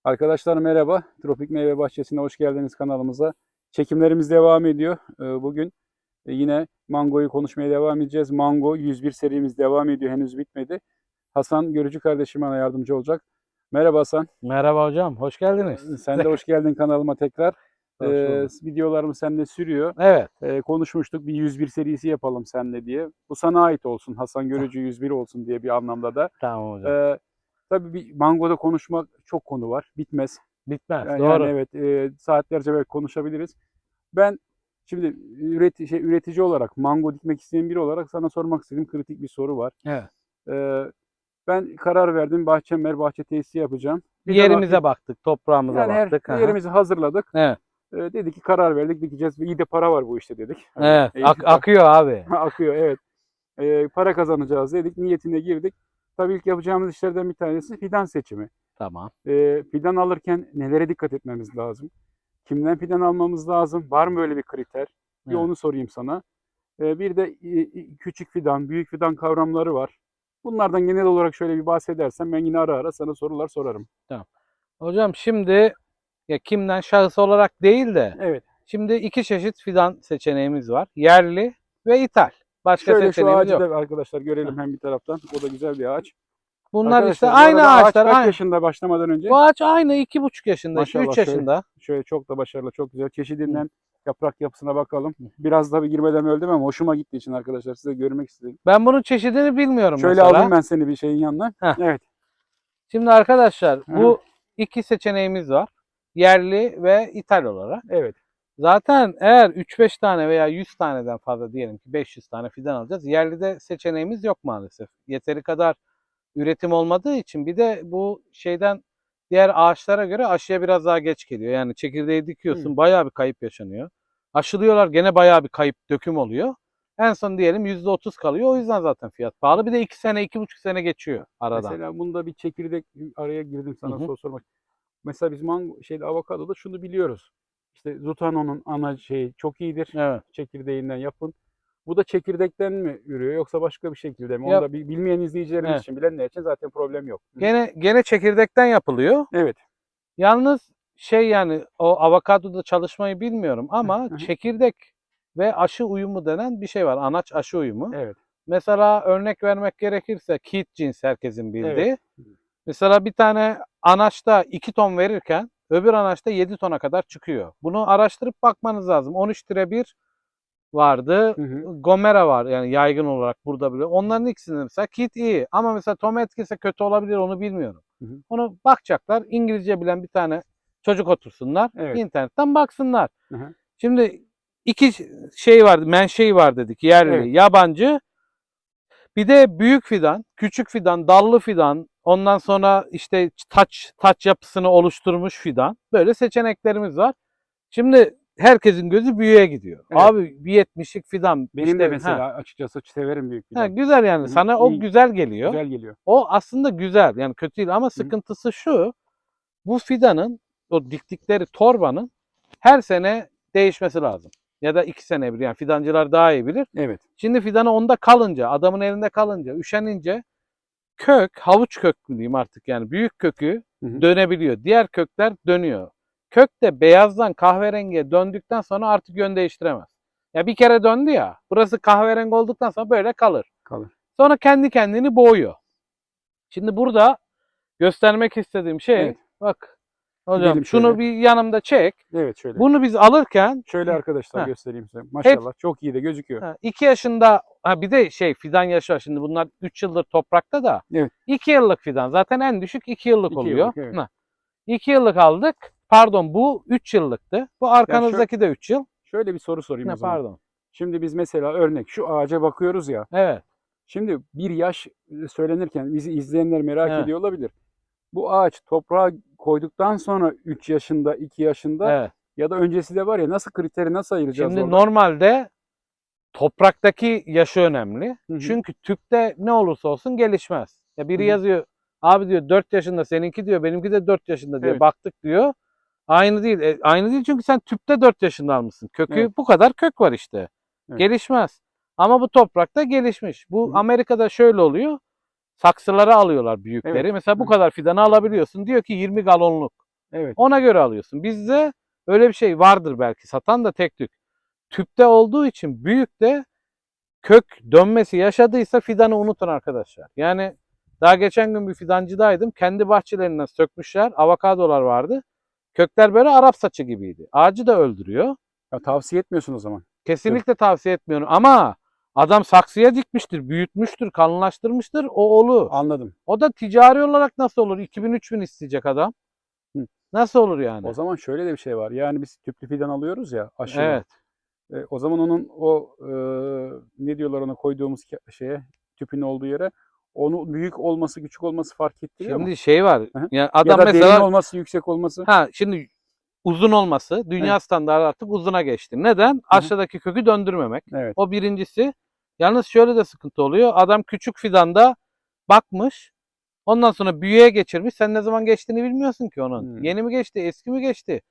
Arkadaşlar merhaba. Tropik Meyve Bahçesi'ne hoş geldiniz kanalımıza. Çekimlerimiz devam ediyor. Bugün yine mangoyu konuşmaya devam edeceğiz. Mango 101 serimiz devam ediyor. Henüz bitmedi. Hasan Görücü kardeşim bana yardımcı olacak. Merhaba Hasan. Merhaba hocam, hoş geldiniz. Sen de hoş geldin kanalıma tekrar. Hoş bulduk. Videolarımız seninle sürüyor. Evet, Konuşmuştuk bir 101 serisi yapalım seninle diye. Bu sana ait olsun. Hasan Görücü 101 olsun diye bir anlamda da. tamam hocam. Tabii bir mangoda konuşmak çok konu var. Bitmez. Bitmez, Yani doğru. evet, saatlerce belki konuşabiliriz. Ben şimdi üretici olarak, mango dikmek isteyen biri olarak sana sormak istediğim kritik bir soru var. Evet. E, Ben karar verdim, bahçe tesisi yapacağım. Yerimize baktık, toprağımıza yani baktık. Aha. yerimizi hazırladık. Evet, Dedik ki karar verdik, dikeceğiz. İyi de para var bu işte dedik. Hani, evet. Akıyor abi. akıyor, evet. Para kazanacağız dedik, niyetine girdik. Tabii ilk yapacağımız işlerden bir tanesi fidan seçimi. Tamam. Fidan alırken nelere dikkat etmemiz lazım? Kimden fidan almamız lazım? Var mı öyle bir kriter? Bir Evet. onu sorayım sana. Bir de küçük fidan, büyük fidan kavramları var. Bunlardan genel olarak şöyle bir bahsedersen ben yine ara ara sana sorular sorarım. Tamam. Hocam şimdi ya kimden şahıs olarak değil de Evet. şimdi iki çeşit fidan seçeneğimiz var. Yerli ve ithal. Başka Şöyle şu seçeneğimiz ağacı yok. da arkadaşlar Heh. görelim hem bir taraftan. O da güzel bir ağaç. Bunlar işte Arkadaşlar bu aynı arada ağaç ağaçlar. kaç Aynı. yaşında başlamadan önce? Bu ağaç aynı 2,5 yaşında, işte Maşallah 3 yaşında. şöyle çok da başarılı, çok güzel. Hı. Çeşidinden yaprak yapısına bakalım. Hı. Biraz da bir girmeden öldüm ama hoşuma gittiği için arkadaşlar size görmek istedim. Ben bunun çeşidini bilmiyorum Şöyle mesela. alayım ben seni bir şeyin yanına. Heh. Evet. Şimdi arkadaşlar Hı. bu iki seçeneğimiz var. Yerli ve ithal olarak. Evet. Zaten eğer 3-5 tane veya 100 taneden fazla, diyelim ki 500 tane fidan alacağız. Yerlide seçeneğimiz yok maalesef. Yeteri kadar üretim olmadığı için, bir de bu şeyden diğer ağaçlara göre aşıya biraz daha geç geliyor. Yani çekirdeği dikiyorsun, bayağı bir kayıp yaşanıyor. Aşılıyorlar, gene bayağı bir kayıp döküm oluyor. En son diyelim %30 kalıyor. O yüzden zaten fiyat pahalı. Bir de 2 sene, 2,5 sene geçiyor aradan. Mesela bunda bir çekirdek araya girdim Hı sana hı. soru sormak. Mesela biz avokadoda şunu biliyoruz. İşte Zutano'nun ana şeyi çok iyidir. Evet. Çekirdeğinden yapın. Bu da çekirdekten mi ürüyor yoksa başka bir şekilde mi? Onu Ya, da bilmeyen izleyicilerimiz evet. için, bilenler için zaten problem yok. Hı. Gene çekirdekten yapılıyor. Evet. Yalnız yani o avokadoda çalışmayı bilmiyorum ama Hı hı. çekirdek ve aşı uyumu denen bir şey var. Anaç aşı uyumu. Evet. Mesela örnek vermek gerekirse kit cins, herkesin Evet. bildiği. Mesela bir tane anaçta 2 ton verirken öbür anaçta 7 tona kadar çıkıyor. Bunu araştırıp bakmanız lazım. 13-1 vardı. Hı hı. Gomera var, yani yaygın olarak burada bile. Onların ikisinde mesela kit iyi ama mesela tom etkisi kötü olabilir, onu bilmiyorum. Hı hı. Onu bakacaklar. İngilizce bilen bir tane çocuk otursunlar. Evet. İnternetten baksınlar. Hı hı. Şimdi iki şey vardı. Menşei var dedik. Yerli, Evet. yabancı. Bir de büyük fidan, küçük fidan, dallı fidan. Ondan sonra işte taç yapısını oluşturmuş fidan. Böyle seçeneklerimiz var. Şimdi herkesin gözü büyüğe gidiyor. Evet. Abi bir 70'lik fidan. Benim de işte, mesela açıkçası severim büyük fidan. güzel yani. Hı hı. Sana o İyi, güzel geliyor. güzel geliyor. O aslında güzel. Yani kötü değil ama Hı hı. sıkıntısı şu. Bu fidanın, o diktikleri torbanın her sene değişmesi lazım. Ya da 2 sene bir, yani fidancılar daha iyi bilir. Evet. Şimdi fidanı onda kalınca, adamın elinde kalınca, üşenince havuç kök mü diyeyim artık, yani büyük kökü Hı hı. dönebiliyor. Diğer kökler dönüyor. Kök de beyazdan kahverengiye döndükten sonra artık yön değiştiremez. Ya bir kere döndü ya, burası kahverengi olduktan sonra böyle kalır. Kalır. Sonra kendi kendini boğuyor. Şimdi burada göstermek istediğim şey, Evet. bak hocam Gidelim şunu şöyle. bir yanımda çek. Evet şöyle. Bunu biz alırken Şöyle arkadaşlar heh, göstereyim size. hep Maşallah çok iyi de gözüküyor. 2 yaşında, bir de fidan yaşı var. Şimdi bunlar 3 yıldır toprakta da Evet. 2 yıllık fidan. Zaten en düşük 2 yıllık 2 oluyor. yıllık, evet. 2 yıllık aldık. Pardon, bu 3 yıllıktı. Bu Ya arkanızdaki de 3 yıl. şöyle bir soru sorayım o zaman. Pardon. Şimdi biz mesela örnek şu ağaca bakıyoruz ya. Evet. Şimdi bir yaş söylenirken bizi izleyenler merak Evet. ediyor olabilir. Bu ağaç toprağa koyduktan sonra 3 yaşında, 2 yaşında Evet. ya da öncesi de var ya, nasıl kriteri nasıl ayıracağız Şimdi orada? normalde topraktaki yaşı önemli. Hı hı. Çünkü tüpte ne olursa olsun gelişmez. Ya biri Hı hı. yazıyor, abi diyor 4 yaşında, seninki diyor, benimki de 4 yaşında diyor. Evet. Baktık diyor. Aynı değil. Aynı değil çünkü sen tüpte 4 yaşında almışsın. Kökü Evet. bu kadar kök var işte. Evet. Gelişmez. Ama bu toprakta gelişmiş. Bu Hı hı. Amerika'da şöyle oluyor. Saksılara alıyorlar büyükleri. Evet. Mesela Hı bu hı. kadar fidanı alabiliyorsun. Diyor ki 20 galonluk. Evet. Ona göre alıyorsun. Bizde öyle bir şey vardır belki. Satan da tek tük. Tüpte olduğu için büyük de kök dönmesi yaşadıysa fidanı unutun arkadaşlar. Yani daha geçen gün bir fidancıdaydım. Kendi bahçelerinden sökmüşler. Avokadolar vardı. Kökler böyle Arap saçı gibiydi. Ağacı da öldürüyor. Ya tavsiye etmiyorsun o zaman. Kesinlikle tavsiye etmiyorum. Ama adam saksıya dikmiştir, büyütmüştür, kalınlaştırmıştır. O olur. Anladım. O da ticari olarak nasıl olur? 2000-3000 isteyecek adam. Hı. Nasıl olur yani? O zaman şöyle de bir şey var. Yani biz tüplü fidan alıyoruz ya aşılı. Evet. O zaman onun o ne diyorlar ona koyduğumuz şeye tüpün olduğu yere onu büyük olması küçük olması fark ettiriyor mu? Şimdi şey var. Hı hı. Yani Ya adam da derin mesela olması yüksek olması. şimdi uzun olması, dünya standartı artık uzuna geçti. Neden? Aşağıdaki kökü döndürmemek. Evet. O birincisi. Yalnız şöyle de sıkıntı oluyor. Adam küçük fidanda bakmış. Ondan sonra büyüğe geçirmiş. Sen ne zaman geçtiğini bilmiyorsun ki onun. Yeni mi geçti, eski mi geçti?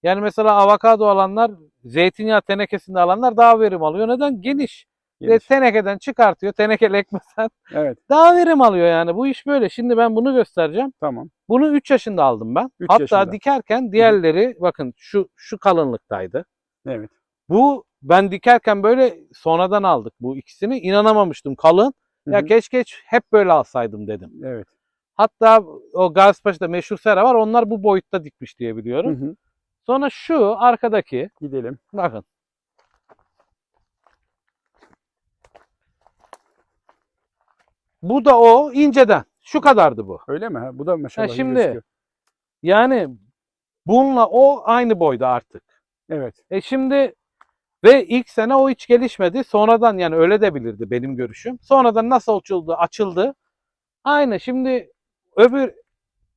Yani mesela avokado alanlar, zeytinyağı tenekesinde alanlar daha verim alıyor. Neden? Geniş. Ve Geniş. tenekeden çıkartıyor. Tenekeli ekmesen Evet. daha verim alıyor yani. Bu iş böyle. Şimdi ben bunu göstereceğim. Tamam. Bunu 3 yaşında aldım ben. 3 Hatta yaşında. dikerken diğerleri bakın şu kalınlıktaydı. Evet. Bu ben dikerken böyle sonradan aldık bu ikisini. İnanamamıştım kalın. Hı Ya hı. keşke hep böyle alsaydım dedim. Evet. Hatta o Gazipaşa'da meşhur sera var. Onlar bu boyutta dikmiş diye Hı biliyorum. hı. Sonra şu arkadaki Gidelim. bakın. Bu da o inceden. Şu kadardı bu. Öyle mi? Ha, bu da maşallah iyi şimdi gözüküyor. yani bununla o aynı boyda artık. Evet. Şimdi ve ilk sene o hiç gelişmedi. Sonradan yani öyle de bilirdi benim görüşüm. Sonradan nasıl açıldı. Aynı şimdi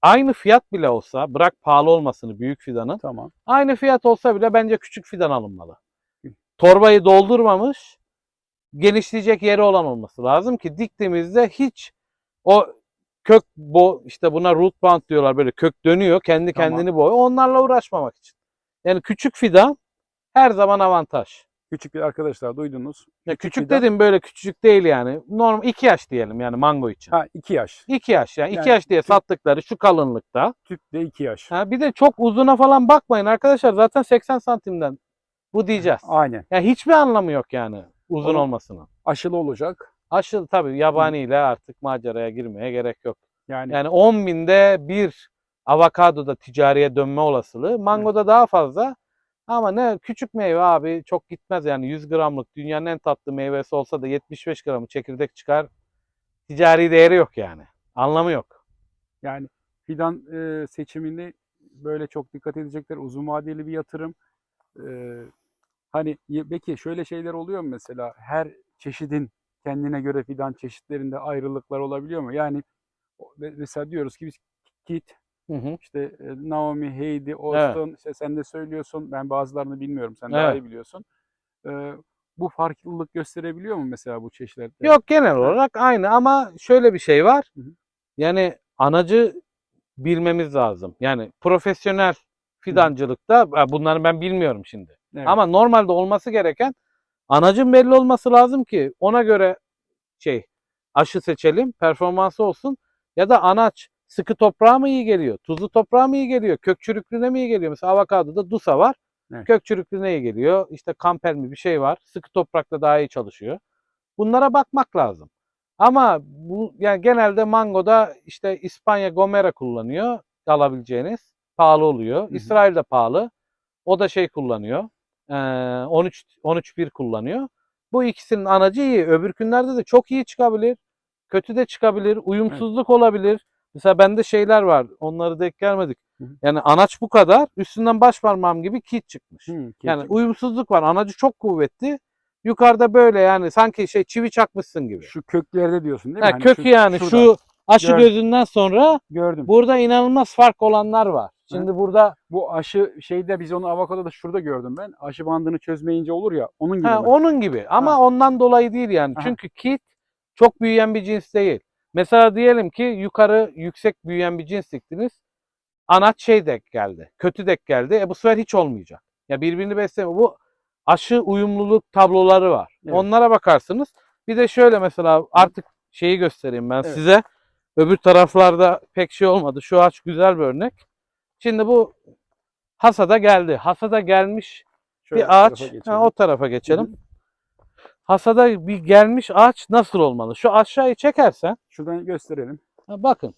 aynı fiyat bile olsa bırak pahalı olmasını büyük fidanın. Tamam. Aynı fiyat olsa bile bence küçük fidan alınmalı. Torbayı doldurmamış genişleyecek yeri olan olması lazım ki diktiğimizde hiç o kök işte buna root bound diyorlar böyle kök dönüyor kendi Tamam. kendini boyuyor onlarla uğraşmamak için. Yani küçük fidan her zaman avantaj. Küçük bir arkadaşlar duydunuz. Ya küçük fidan. dedim böyle küçücük değil yani. Normal 2 yaş diyelim yani mango için. Ha 2 yaş. 2 yaş yani 2 Yani yaş diye sattıkları şu kalınlıkta. Tüp de 2 yaş. Ha, bir de çok uzuna falan bakmayın arkadaşlar zaten 80 santimden bu diyeceğiz. Aynen. Yani hiçbir anlamı yok yani uzun Onu- olmasının. Aşılı olacak. Aşıl tabii yabaniyle artık maceraya girmeye gerek yok. Yani Yani 10 binde bir avokadoda ticariye dönme olasılığı. Mangoda daha fazla. Ama ne küçük meyve abi çok gitmez yani 100 gramlık dünyanın en tatlı meyvesi olsa da 75 gramı çekirdek çıkar. Ticari değeri yok yani. Anlamı yok. yani fidan seçimini böyle çok dikkat edecekler. Uzun vadeli bir yatırım. E, Hani peki şöyle şeyler oluyor mu mesela? Her çeşidin kendine göre fidan çeşitlerinde ayrılıklar olabiliyor mu? Yani mesela diyoruz ki biz Kit, Hı hı. işte Naomi, Heidi, Evet. Austin, işte sen de söylüyorsun. Ben bazılarını bilmiyorum. Sen daha Evet. iyi biliyorsun. E, Bu farklılık gösterebiliyor mu mesela bu çeşitlerde? Yok genel olarak aynı ama şöyle bir şey var. Hı hı. Yani anacı bilmemiz lazım. Yani profesyonel fidancılıkta bunları ben bilmiyorum şimdi. Evet. Ama normalde olması gereken anacın belli olması lazım ki ona göre aşı seçelim, performansı olsun ya da anaç sıkı toprağa mı iyi geliyor, tuzlu toprağa mı iyi geliyor, kök çürüklüğüne mi iyi geliyor? Mesela avokadoda DUSA var. Evet. Kök çürüklüğüne iyi geliyor. İşte kamper mi bir şey var. Sıkı toprakta daha iyi çalışıyor. Bunlara bakmak lazım. Ama bu yani genelde mangoda işte İspanya Gomera kullanıyor alabileceğiniz. Pahalı oluyor. Hı hı. İsrail'de pahalı. O da kullanıyor. 13-1 kullanıyor. Bu ikisinin anacı iyi. Öbürkünlerde de çok iyi çıkabilir. Kötü de çıkabilir. Uyumsuzluk olabilir. Mesela bende şeyler var. Onları denk gelmedik. Hı hı. Yani anaç bu kadar. Üstünden baş parmağım gibi kit çıkmış. Yani Keçi. uyumsuzluk var. Anacı çok kuvvetli. Yukarıda böyle yani sanki çivi çakmışsın gibi. Şu köklerde diyorsun değil mi? Ha, Hani kökü yani şurada. şu aşı Gör- gözünden sonra Gördüm. burada inanılmaz fark olanlar var. Şimdi burada Bu aşı şeyde biz onu avokadoda şurada gördüm ben. Aşı bandını çözmeyince olur ya onun gibi mi? onun gibi ama Ha. ondan dolayı değil yani. Aha. Çünkü kit çok büyüyen bir cins değil. Mesela diyelim ki yukarı yüksek büyüyen bir cins diktiniz. Anaç denk geldi. Kötü denk geldi. Bu sefer hiç olmayacak. Ya birbirini besleme. Bu aşı uyumluluk tabloları var. Evet. Onlara bakarsınız. Bir de şöyle mesela artık göstereyim ben Evet. size. Öbür taraflarda pek olmadı. Şu ağaç güzel bir örnek. Şimdi bu hasada geldi. Hasada gelmiş Şöyle bir ağaç. tarafa geçelim. O tarafa geçelim. Hı hı. Hasada bir gelmiş ağaç nasıl olmalı? Şu aşağıyı çekersen Şuradan gösterelim. bakın.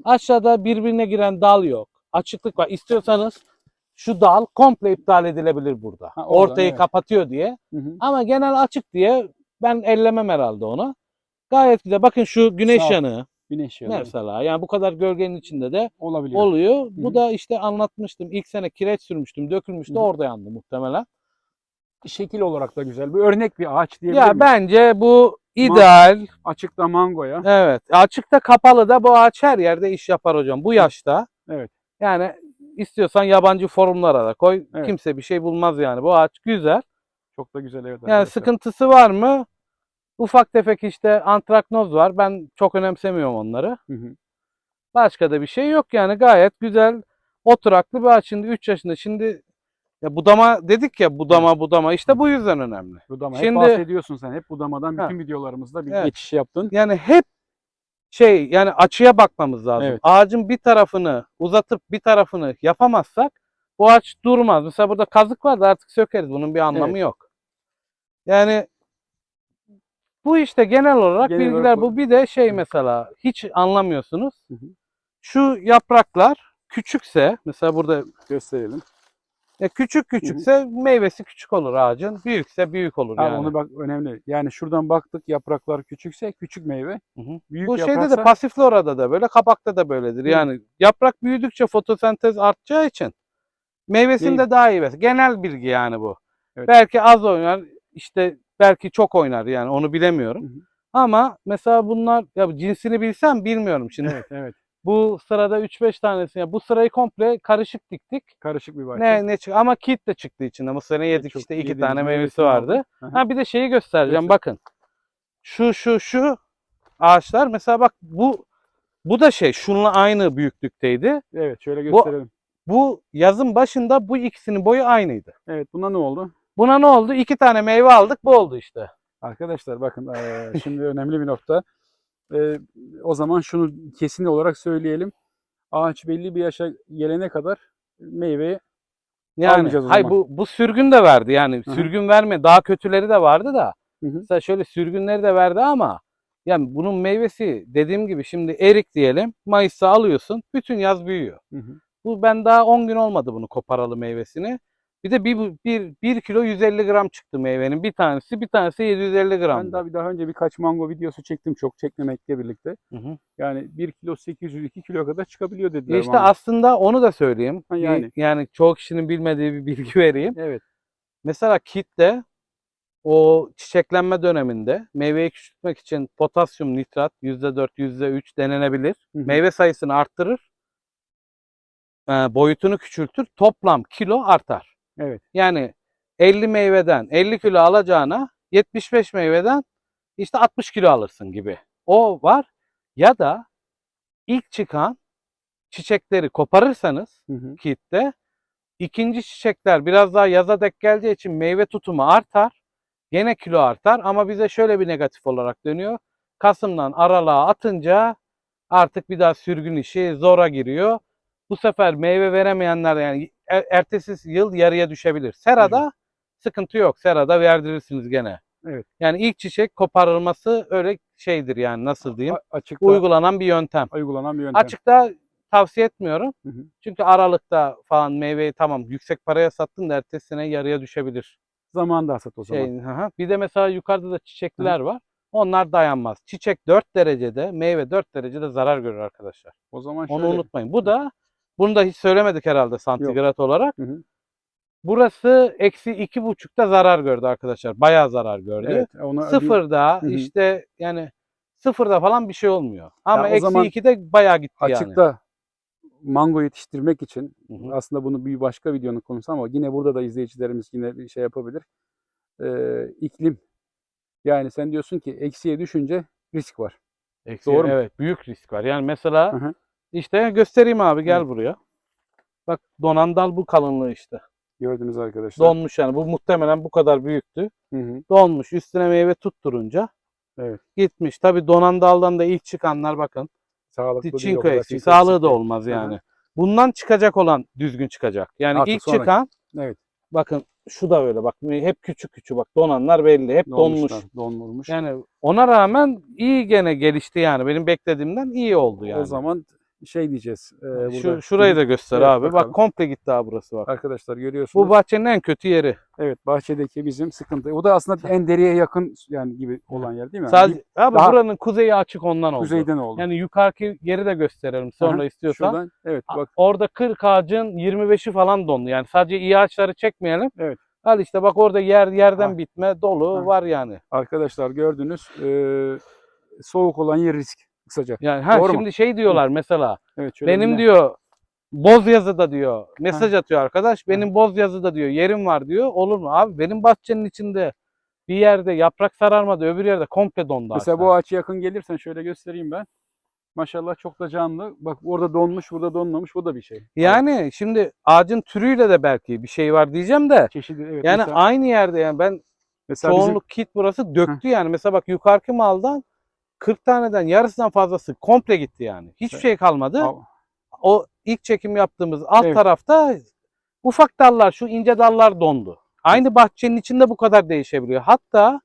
Aşağıda birbirine giren dal yok. Açıklık var. İstiyorsanız şu dal komple iptal edilebilir burada. Ha, oradan, Ortayı evet. kapatıyor diye. Hı hı. Ama genel açık diye ben ellemem herhalde onu. Gayet güzel. Bakın şu güneş Sağ ol. yanığı Güneş yanığı. mesela. Yani bu kadar gölgenin içinde de Olabiliyor. oluyor. Hı Bu hı. da işte anlatmıştım. İlk sene kireç sürmüştüm. Dökülmüştü. Hı hı. Orada yandı muhtemelen. Şekil olarak da güzel. Bir örnek bir ağaç diyebilir Ya miyiz? bence bu ideal. Açıkta mangoya. Evet. Açıkta kapalı da bu ağaç her yerde iş yapar hocam. Bu yaşta. Evet. Yani istiyorsan yabancı forumlara da koy. Evet. Kimse bir şey bulmaz yani. Bu ağaç güzel. Çok da güzel, evet Yani arkadaşlar. sıkıntısı var mı? Ufak tefek işte antraknoz var. Ben çok önemsemiyorum onları. Hı hı. Başka da bir şey yok yani. Gayet güzel oturaklı bir ağaç. Şimdi 3 yaşında. Şimdi ya budama dedik ya, budama. İşte bu yüzden önemli. Budama. Hep Şimdi bahsediyorsun sen. Hep budamadan Ha, bütün videolarımızda bir evet. geçiş yaptın. Yani hep yani açıya bakmamız lazım. Evet. Ağacın bir tarafını uzatıp bir tarafını yapamazsak bu ağaç durmaz. Mesela burada kazık var da artık sökeriz. Bunun bir anlamı Evet. yok. Yani bu işte genel olarak Genel bilgiler olarak bu. Bir de mesela hiç anlamıyorsunuz. Hı hı. Şu yapraklar küçükse mesela burada Gösterelim. küçükse meyvesi küçük olur ağacın. Büyükse büyük olur Abi yani. onu bak, önemli. Yani şuradan baktık, yapraklar küçükse küçük meyve. Hı hı. Büyük Bu şeyde yapraksa de pasif florada da böyle, kabakta da böyledir. Hı. Yani yaprak büyüdükçe fotosentez artacağı için meyvesinde Meyve. daha iyi besin. Genel bilgi yani bu. Evet. Belki az oynar, işte belki çok oynar yani onu bilemiyorum. Hı hı. Ama mesela bunlar ya cinsini bilsem bilmiyorum şimdi. Evet, evet. Bu sırada 3-5 tanesi. Bu sırayı komple karışık diktik. Karışık bir bahçe. Ne çıktı? Ama kit de çıktı içinde. Bu sene yedik çok işte 2 yediğimiz tane meyvesi meyvesini vardı. aldık. Hı hı. Ha bir de şeyi göstereceğim Göster. bakın. Şu ağaçlar mesela bak bu da şununla aynı büyüklükteydi. Evet, şöyle gösterelim. Bu yazın başında bu ikisinin boyu aynıydı. Evet, buna ne oldu? Buna ne oldu? 2 tane meyve aldık, bu oldu işte. Arkadaşlar bakın, şimdi önemli bir nokta. O zaman şunu kesin olarak söyleyelim. Ağaç belli bir yaşa gelene kadar meyveyi Yani almayacağız o hay zaman. bu sürgün de verdi yani. Hı hı. Sürgün verme, daha kötüleri de vardı da. Hı hı. Mesela şöyle sürgünleri de verdi ama yani bunun meyvesi dediğim gibi şimdi erik diyelim. Mayıs'ta alıyorsun. Bütün yaz büyüyor. Hı hı. Bu ben daha 10 gün olmadı bunu koparalı meyvesini. Bir de 1 kilo 150 gram çıktı meyvenin. Bir tanesi 750 Ben gramdı. daha önce birkaç mango videosu çektim, çok çekmemekle birlikte. Hı hı. Yani 1 kilo 800-2 kilo kadar çıkabiliyor dediler İşte mango. aslında onu da söyleyeyim. Ha, yani. Yani çoğu kişinin bilmediği bir bilgi vereyim. Evet. Mesela kitte o çiçeklenme döneminde meyveyi küçültmek için potasyum nitrat %4, %3 denenebilir. Hı hı. Meyve sayısını arttırır. Boyutunu küçültür. Toplam kilo artar. Evet. Yani 50 meyveden 50 kilo alacağına 75 meyveden işte 60 kilo alırsın gibi. O var. Ya da ilk çıkan çiçekleri koparırsanız Hı hı. kitte ikinci çiçekler biraz daha yaza denk geleceği için meyve tutumu artar. Gene kilo artar ama bize şöyle bir negatif olarak dönüyor. Kasım'dan Aralık'a atınca artık bir daha sürgün işi zora giriyor. Bu sefer meyve veremeyenler yani ertesi yıl yarıya düşebilir. Serada sıkıntı yok. Serada verdirirsiniz gene. Evet. Yani ilk çiçek koparılması öyle şeydir yani nasıl diyeyim? Açıkta Uygulanan bir yöntem. uygulanan bir yöntem. Açıkta tavsiye etmiyorum. Hı hı. Çünkü Aralık'ta falan meyveyi tamam yüksek paraya sattın da ertesi sene yarıya düşebilir. Zamanında hasat o zaman. Bir de mesela yukarıda da çiçekliler var. Onlar dayanmaz. Çiçek 4 derecede, meyve 4 derecede zarar görür arkadaşlar. O zaman Onu şöyle. unutmayın. Bunu da hiç söylemedik herhalde santigrat olarak. Hı hı. Burası -2,5'ta zarar gördü arkadaşlar. Bayağı zarar gördü. Evet. Onu Sıfırda Hı hı. işte yani sıfırda falan bir şey olmuyor. Ama o zaman -2'de bayağı gitti yani. açıkta mango yetiştirmek için Hı hı. aslında bunu bir başka videonun konusu ama yine burada da izleyicilerimiz yine bir şey yapabilir. İklim. Yani sen diyorsun ki eksiye düşünce risk var. Doğru mu? Evet, büyük risk var. Yani mesela Hı hı. işte göstereyim abi, gel Evet. buraya. Bak donan dal bu kalınlığı işte. Gördünüz arkadaşlar. Donmuş yani. Bu muhtemelen bu kadar büyüktü. Hı hı. Donmuş. Üstüne meyve tutturunca Evet. gitmiş. Tabii donan daldan da ilk çıkanlar bakın. Sağlıklı değil o Çinko kadar. eksik. Çinko Sağlığı eksik da değil. olmaz Hı hı. yani. bundan çıkacak olan düzgün çıkacak. Yani Artık ilk sonraki. çıkan, Evet. bakın şu da öyle bak, hep küçük küçük bak, donanlar belli, hep donmuş. Donmuş. Yani ona rağmen iyi gene gelişti yani. Benim beklediğimden iyi oldu yani. O zaman şey diyeceğiz. Burada Şurayı da göster evet, abi. bakalım. Bak komple gitti abi burası bak. Arkadaşlar görüyorsunuz. Bu bahçenin en kötü yeri. Evet, bahçedeki bizim sıkıntı. O da aslında en deriye yakın yani gibi olan yer değil mi? Sadece abi daha buranın kuzeyi açık ondan oldu. kuzeyden oldu. Yani yukarıki yeri de gösterelim sonra Aha, istiyorsan. şuradan evet bak. Orada 40 ağacın 25'i falan dondu. Yani sadece iyi ağaçları çekmeyelim. Evet. Al işte bak orada yerden Ha. bitme dolu Ha. var yani. Arkadaşlar gördünüz. Soğuk olan yer risk kısaca. Yani Doğru şimdi mu? şey diyorlar mesela. Evet, şöyle Benim dinle. diyor Bozyazı'da diyor mesaj atıyor arkadaş. Benim Bozyazı'da diyor yerim var diyor. Olur mu? Abi benim bahçenin içinde bir yerde yaprak sararmadı, öbür yerde komple dondu Mesela ağaçlar. bu ağaça yakın gelirsen şöyle göstereyim ben. Maşallah çok da canlı. Bak orada donmuş, burada donmamış. Bu da bir şey. Yani şimdi ağacın türüyle de belki bir şey var diyeceğim de. Çeşidi evet. Yani mesela, aynı yerde yani ben mesela çoğunluk kit burası döktü yani. Mesela bak yukarıki maldan 40 taneden yarısından fazlası komple gitti yani. Hiçbir şey kalmadı. Av- O ilk çekim yaptığımız alt Evet. tarafta ufak dallar, şu ince dallar dondu. Aynı bahçenin içinde bu kadar değişebiliyor. Hatta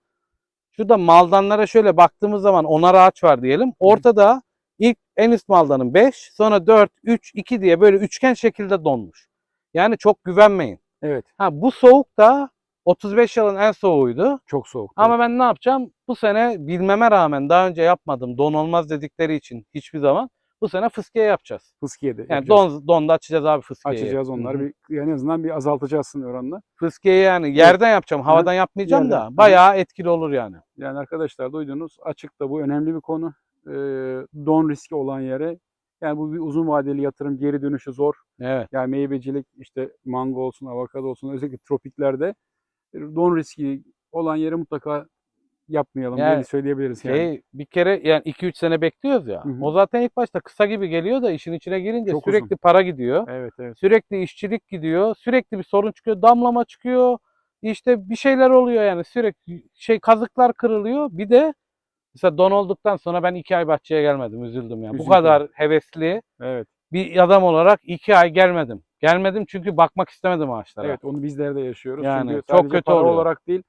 şurada maldanlara şöyle baktığımız zaman 10'ar ağaç var diyelim. Ortada ilk en üst maldanın 5, sonra 4, 3, 2 diye böyle üçgen şekilde donmuş. Yani çok güvenmeyin. evet. Ha, bu soğuk da 35 yılın en soğuğuydu. Çok soğuk. Ama ben ne yapacağım? Bu sene bilmeme rağmen daha önce yapmadım. Don olmaz dedikleri için hiçbir zaman. Bu sene fıskiye yapacağız. Fıskiye de Yani yapacağız. donda açacağız abi fıskiyeyi. Açacağız onları. En azından bir azaltacağız oranla. Fıskiyeyi yani yerden yapacağım. Havadan yapmayacağım Yerden. da bayağı etkili olur yani. Yani arkadaşlar duydunuz. Açıkta bu önemli bir konu. Don riski olan yere. Yani bu bir uzun vadeli yatırım, geri dönüşü zor. Evet. Yani meyvecilik işte mango olsun, avokado olsun özellikle tropiklerde don riski olan yere mutlaka yapmayalım Yani diye söyleyebiliriz yani. Bir kere yani 2-3 sene bekliyoruz ya. Hı hı. O zaten ilk başta kısa gibi geliyor da işin içine girince Çok sürekli uzun. para gidiyor. Evet, evet. Sürekli işçilik gidiyor. Sürekli bir sorun çıkıyor. Damlama çıkıyor. İşte bir şeyler oluyor yani. Sürekli kazıklar kırılıyor. Bir de mesela don olduktan sonra ben 2 ay bahçeye gelmedim. Üzüldüm yani. Bu Üzüntü. kadar hevesli Evet. bir adam olarak 2 ay gelmedim. Gelmedim çünkü bakmak istemedim ağaçlara. Evet, onu bizler de yaşıyoruz. Yani Çünkü çok sadece kötü para oluyor. olarak değil,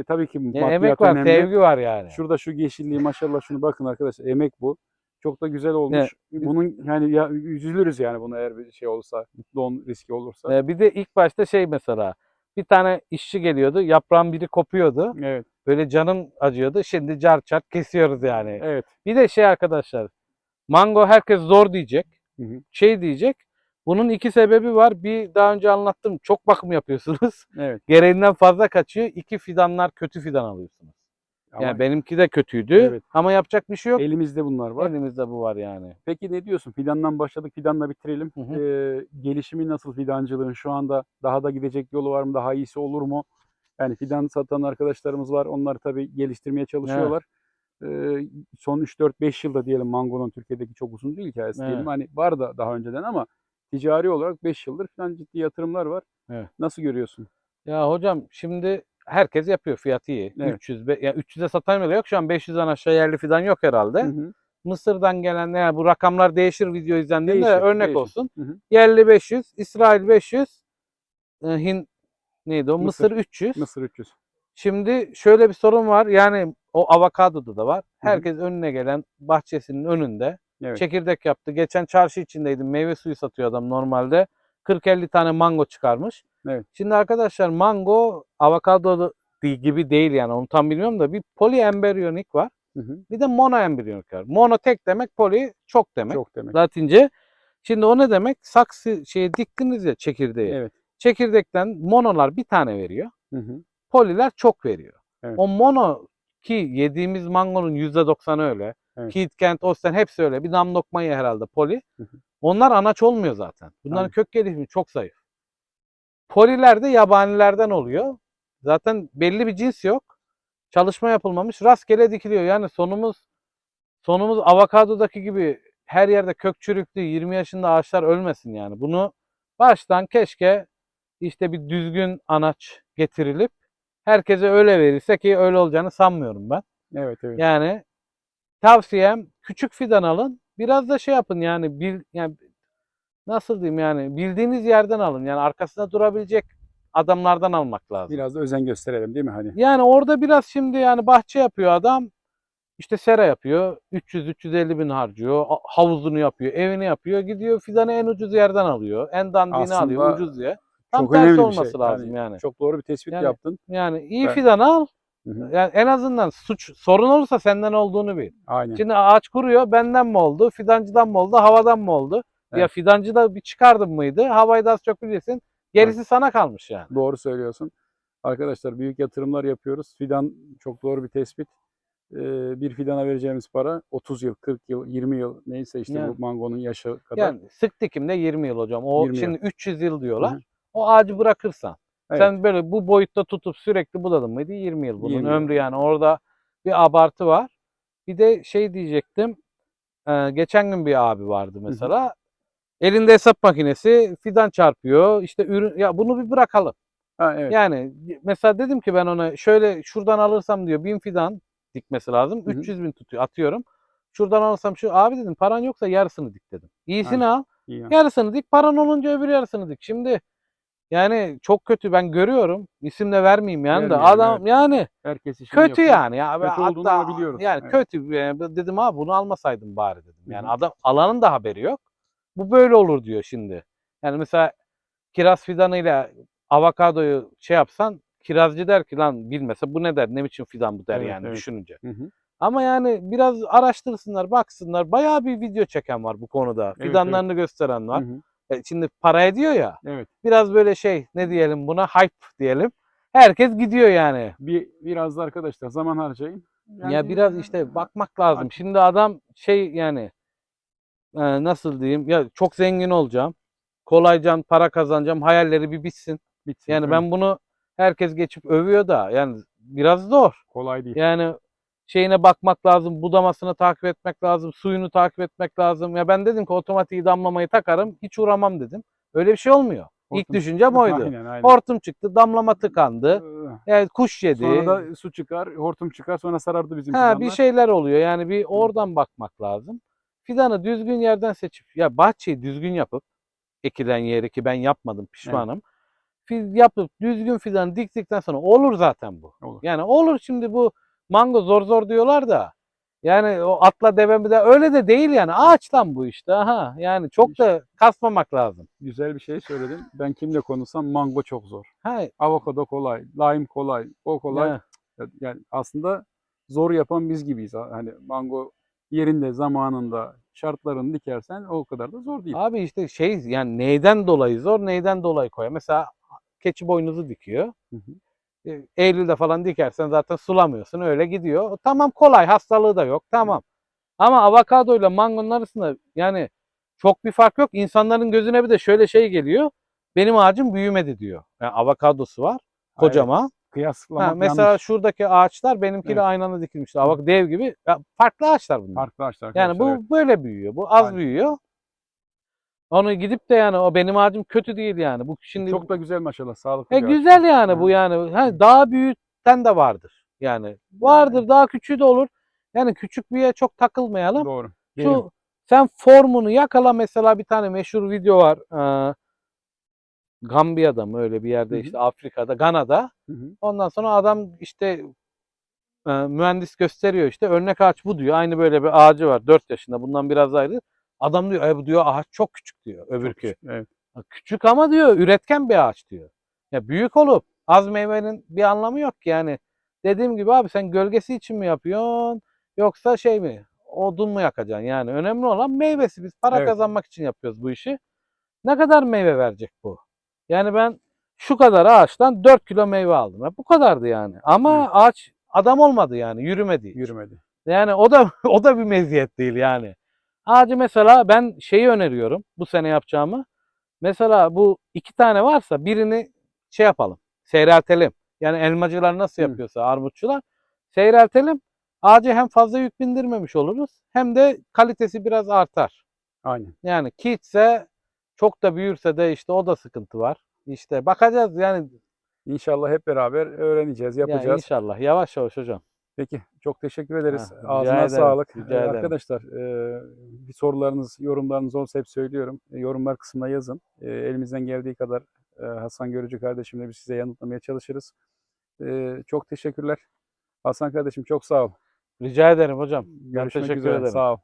tabii ki Ya maddiyat emek var, önemli. sevgi var yani. Şurada şu yeşilliği maşallah şunu bakın arkadaşlar. Emek bu. Çok da güzel olmuş. Bunun yani ya, üzülürüz yani buna eğer bir şey olursa, don riski olursa. Bir de ilk başta mesela bir tane işçi geliyordu, yaprağın biri kopuyordu. Evet. Böyle canım acıyordu. Şimdi car çart kesiyoruz yani. Evet. Bir de arkadaşlar, mango herkes zor diyecek. Hı hı. Diyecek. Bunun 2 sebebi var. Bir, daha önce anlattım. Çok bakım yapıyorsunuz. Evet. Gereğinden fazla kaçıyor. 2, fidanlar kötü fidan alıyorsunuz. Ama Yani benimki de kötüydü. evet. Ama yapacak bir şey yok. Elimizde bunlar var. Elimizde bu var yani. Peki ne diyorsun? Fidandan başladık. Fidanla bitirelim. Hı hı. Gelişimi nasıl fidancılığın? Şu anda daha da gidecek yolu var mı? Daha iyisi olur mu? Yani fidan satan arkadaşlarımız var. Onlar tabii geliştirmeye çalışıyorlar. Son 3-4-5 yılda diyelim mangonun Türkiye'deki çok uzun değil hikayesi Evet. diyelim. Hani var da daha önceden ama ticari olarak 5 yıldır falan ciddi yatırımlar var. Evet. Nasıl görüyorsun? Ya hocam şimdi herkes yapıyor, fiyatı iyi. Evet. 300 yani 300'e satan bile yok. Şu an 500'den aşağı yerli fidan yok herhalde. Hı hı. Mısır'dan gelen, yani bu rakamlar değişir video izlendiğinde, Değişir, örnek değişir. olsun. Hı hı. Yerli 500, İsrail 500, Hint neydi o? Mısır 300. Mısır 300. Şimdi şöyle bir sorun var. Yani o avokadoda da var. Hı hı. Herkes önüne gelen bahçesinin önünde Evet. çekirdek yaptı. Geçen çarşı içindeydim. Meyve suyu satıyor adam normalde. 40-50 tane mango çıkarmış. Evet. Şimdi arkadaşlar mango avokado gibi değil yani. Onu tam bilmiyorum da bir poliembriyonik var. Hı hı. Bir de monoembriyonik var. Mono tek demek, poli çok demek. Çok demek. Latince. Şimdi o ne demek? Saksı diktiniz ya çekirdeği. Evet. Çekirdekten monolar bir tane veriyor. Hı hı. Poliler çok veriyor. Evet. O mono ki yediğimiz mangonun %90'ı öyle. Evet. KitKat, Osten hepsi öyle. Bir dam lokmayı herhalde poli. Hı hı. Onlar anaç olmuyor zaten. Bunların Aynen. kök gelişimi çok zayıf. Poliler de yabanilerden oluyor. Zaten belli bir cins yok. Çalışma yapılmamış. Rastgele dikiliyor. Yani sonumuz avokadodaki gibi her yerde kök çürüklü 20 yaşında ağaçlar ölmesin yani. Bunu baştan keşke işte bir düzgün anaç getirilip herkese öyle verilse, ki öyle olacağını sanmıyorum ben. Evet, evet. Yani tavsiyem küçük fidan alın. Biraz da yapın yani nasıl diyeyim yani bildiğiniz yerden alın. Yani arkasında durabilecek adamlardan almak lazım. Biraz da özen gösterelim değil mi hani? Yani orada biraz şimdi yani bahçe yapıyor adam. İşte sera yapıyor. 300-350 bin harcıyor. Havuzunu yapıyor. Evini yapıyor. Gidiyor fidanı en ucuz yerden alıyor. En dandiğini alıyor. Aslında Ucuz diye. Tam çok tersi önemli bir şey. olması lazım yani. Çok doğru bir tespit Yani yaptın. yani iyi Ben, fidan al. Hı hı, Yani en azından sorun olursa senden olduğunu bil. aynen. Şimdi ağaç kuruyor. Benden mi oldu? Fidancıdan mı oldu? Havadan mı oldu? Ya Evet. fidancı da bir çıkardın mıydı? Havayı da az çok bilirsin. Gerisi Evet. sana kalmış yani. Doğru söylüyorsun. Arkadaşlar büyük yatırımlar yapıyoruz. Fidan çok doğru bir tespit. Bir fidana vereceğimiz para 30 yıl, 40 yıl, 20 yıl neyse işte Yani. bu mangonun yaşı kadar Yani sık dikimde 20 yıl hocam. O 20 yıl. şimdi 300 yıl Hı diyorlar. hı. O ağacı bırakırsan. Evet, Sen böyle bu boyutta tutup sürekli budadın mıydı? 20 yıl bunun 20 yıl. ömrü yani. Orada bir abartı var. Bir de şey diyecektim. Geçen gün bir abi vardı Hı hı. mesela. Elinde hesap makinesi fidan çarpıyor. İşte ürün ya bunu bir bırakalım. Ha, evet. Yani mesela dedim ki ben ona şöyle şuradan alırsam diyor 1000 fidan dikmesi lazım. Hı hı. 300 bin tutuyor atıyorum. Şuradan alırsam şu abi dedim paran yoksa yarısını dik dedim. İyisini Aynen. al. İyi ya. Yarısını dik. Paran olunca öbür yarısını dik. Şimdi yani çok kötü ben görüyorum. İsim de vermeyeyim yani da Vermeyelim, evet. adam yani Herkes işini kötü yapıyor. yani ya Kötü olduğunu hatta da biliyoruz. yani Evet. kötü dedim abi bunu almasaydım bari dedim. Hı Yani hı. adam alanın da haberi yok. Bu böyle olur diyor şimdi. Yani mesela kiraz fidanıyla avokadoyu şey yapsan kirazcı der ki lan bilmese bu ne der ne biçim fidan bu der Evet, yani evet. düşününce. Hı hı. Ama yani biraz araştırsınlar baksınlar bayağı bir video çeken var bu konuda. Evet, evet. Fidanlarını gösteren Hı var. hı. Şimdi para ediyor ya Evet. biraz böyle şey ne diyelim buna hype diyelim. Herkes gidiyor yani. Biraz da arkadaşlar zaman harcayın. Ya Yani biraz işte bakmak lazım. artık Şimdi adam şey yani nasıl diyeyim ya çok zengin olacağım. Kolayca para kazanacağım. Hayalleri bir bitsin. bitsin. Yani Evet. ben bunu herkes geçip övüyor da yani biraz zor. Kolay değil. Yani şeyine bakmak lazım, budamasını takip etmek lazım, suyunu takip etmek lazım. Ya ben dedim ki otomatiği damlamayı takarım, hiç uğramam dedim. Öyle bir şey olmuyor. İlk Hortum. düşüncem oydu. Aynen, aynen. Hortum çıktı, damlama tıkandı. Yani kuş Sonra yedi. da su çıkar, hortum çıkar, sonra sarardı bizim Ha bir fidanlar. şeyler oluyor. Yani bir Hı. oradan bakmak lazım. Fidanı düzgün yerden seçip ya bahçeyi düzgün yapıp ekilen yeri ki ben yapmadım Evet, pişmanım. Yapıp düzgün fidanı diktikten sonra olur zaten bu. olur. Yani olur şimdi bu mango zor zor diyorlar da yani o atla deve mi de öyle de değil yani ağaçtan bu işte. Aha yani çok da kasmamak lazım. Güzel bir şey söyledin. Ben kimle konuşsam mango çok zor. Ha Avokado kolay, lime kolay, o kolay. ya, Yani aslında zor yapan biz gibiyiz. Hani mango yerinde, zamanında, şartlarını dikersen o kadar da zor değil. abi işte şey yani neyden dolayı zor neyden dolayı koy. Mesela keçi boynuzu dikiyor. Hı hı. Eylül'de falan dikersen zaten sulamıyorsun öyle gidiyor. Tamam kolay hastalığı da yok tamam. Ama avokado ile mangonun arasında yani çok bir fark yok. İnsanların gözüne bir de şöyle şey geliyor. Benim ağacım büyümedi diyor. Yani avokadosu var. Ha, evet. Kocaman. Ha, Kıyaslamak mesela yanlış. şuradaki ağaçlar benimkiyle Evet. aynı anda dikilmişti. Hı. Dev gibi. Ya, farklı ağaçlar bunlar. Farklı ağaçlar Yani arkadaşlar. Evet. bu böyle büyüyor. Bu az Aynen. büyüyor. Onu gidip de yani o benim ağacım kötü değil yani. Bu şimdi Çok da güzel maşallah. Sağlıklı bir ağaç. güzel yani bu Hı. yani. Ha, daha büyükten de vardır. Yani vardır daha küçüğü de olur. Yani küçük bir yere çok takılmayalım. Doğru. Benim. Şu sen formunu yakala mesela bir tane meşhur video var. Gambiya'da mı öyle bir Hı yerde hı. işte Afrika'da, Gana'da. Hı hı. Ondan sonra adam işte mühendis gösteriyor işte örnek ağaç bu diyor. Aynı böyle bir ağacı var 4 yaşında bundan biraz ayrı. Adam diyor bu diyor ağaç çok küçük diyor Çok öbürkü. küçük. Evet. Küçük ama diyor üretken bir ağaç diyor. Ya büyük olup az meyvenin bir anlamı yok ki yani. Dediğim gibi abi sen gölgesi için mi yapıyorsun yoksa şey mi odun mu yakacaksın yani önemli olan meyvesi biz para Evet. kazanmak için yapıyoruz bu işi. Ne kadar meyve verecek bu? Yani ben şu kadar ağaçtan 4 kilo meyve aldım. Bu kadardı yani. Ama Evet. ağaç adam olmadı yani yürümedi hiç. Yürümedi. Yani o da o da bir meziyet değil yani. Ağacı mesela ben şeyi öneriyorum bu sene yapacağımı. Mesela bu 2 tane varsa birini şey yapalım. Seyreltelim. Yani elmacılar nasıl Hı. yapıyorsa armutçular seyreltelim. Ağacı hem fazla yük bindirmemiş oluruz hem de kalitesi biraz artar. Aynen. Yani kitse çok da büyürse de işte o da sıkıntı var. İşte bakacağız yani İnşallah hep beraber öğreneceğiz, ya yapacağız. inşallah yavaş yavaş hocam. Peki, çok teşekkür ederiz. Rica Ağzına ederim. sağlık. Rica ederim. Arkadaşlar, bir sorularınız, yorumlarınız olsa hep söylüyorum. Yorumlar kısmına yazın. Elimizden geldiği kadar Hasan Görücü kardeşimle biz size yanıtlamaya çalışırız. Çok teşekkürler. Hasan kardeşim çok sağ ol. Rica ederim hocam. Ben Görüşmek teşekkür üzere. ederim. Sağ ol.